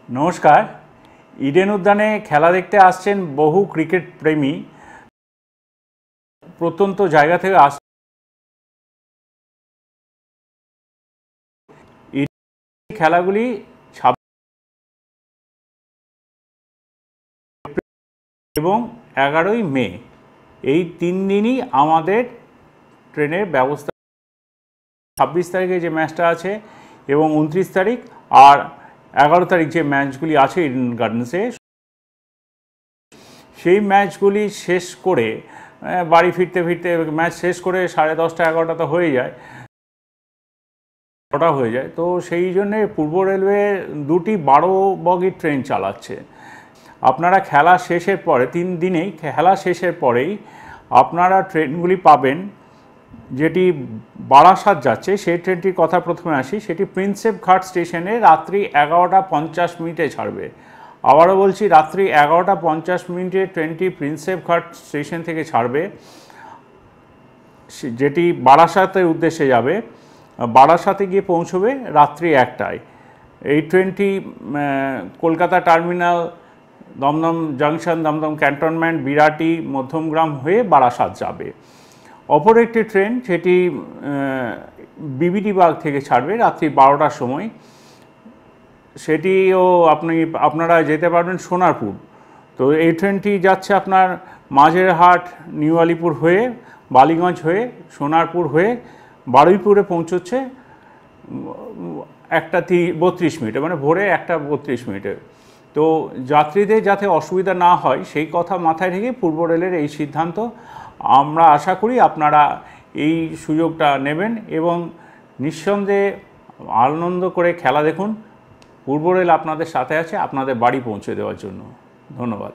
নমস্কার। ইডেন উদ্যানে খেলা দেখতে আসছেন বহু ক্রিকেট প্রেমী প্রত্যন্ত জায়গা থেকে খেলাগুলি এবং 11ই মে এই 3 দিনই আমাদের ট্রেনের ব্যবস্থা। 26 তারিখে যে ম্যাচটা আছে এবং 29 তারিখ আর 11 তারিখ যে ম্যাচগুলি আছে ইডেন গার্ডেন্সে, সেই ম্যাচগুলি শেষ করে বাড়ি ফিরতে ফিরতে ম্যাচ শেষ করে 10:30 11টা তো হয়ে যায়, তো সেই জন্যে পূর্ব রেলওয়ে 2টি 12 বগির ট্রেন চালাচ্ছে। আপনারা খেলা শেষের পরে 3 দিনেই খেলা শেষের পরেই আপনারা ট্রেনগুলি পাবেন। যেটি বারাসাত যাচ্ছে সেই ট্রেনটির কথা প্রথমে আসি। সেটি প্রিন্সেপ ঘাট স্টেশনে রাত্রি 11:50 ছাড়বে। আবারও বলছি, রাত্রি 11:50 ট্রেনটি প্রিন্সেপ ঘাট স্টেশন থেকে ছাড়বে, যেটি বারাসাতের উদ্দেশ্যে যাবে। বারাসাতে গিয়ে পৌঁছবে রাত্রি 1টায়। এই ট্রেনটি Kolkata terminal, Dum Dum junction, Dum Dum cantonment, Birati, Madhyamgram হয়ে বারাসাত যাবে। অপর একটি ট্রেন সেটি বিবিটি বাগ থেকে ছাড়বে রাত্রি 12টার সময়। সেটিও আপনারা যেতে পারবেন সোনারপুর। তো এই ট্রেনটি যাচ্ছে আপনার মাঝেরহাট, নিউ আলিপুর হয়ে, বালিগঞ্জ হয়ে, সোনারপুর হয়ে বারুইপুরে পৌঁছচ্ছে 1:32, মানে ভোরে 1:32। তো যাত্রীদের যাতে অসুবিধা না হয় সেই কথা মাথায় রেখে পূর্ব রেলের এই সিদ্ধান্ত। আমরা আশা করি আপনারা এই সুযোগটা নেবেন এবং নিঃসন্দেহে আনন্দ করে খেলা দেখুন। পূর্ব রেল আপনাদের সাথে আছে আপনাদের বাড়ি পৌঁছে দেওয়ার জন্য। ধন্যবাদ।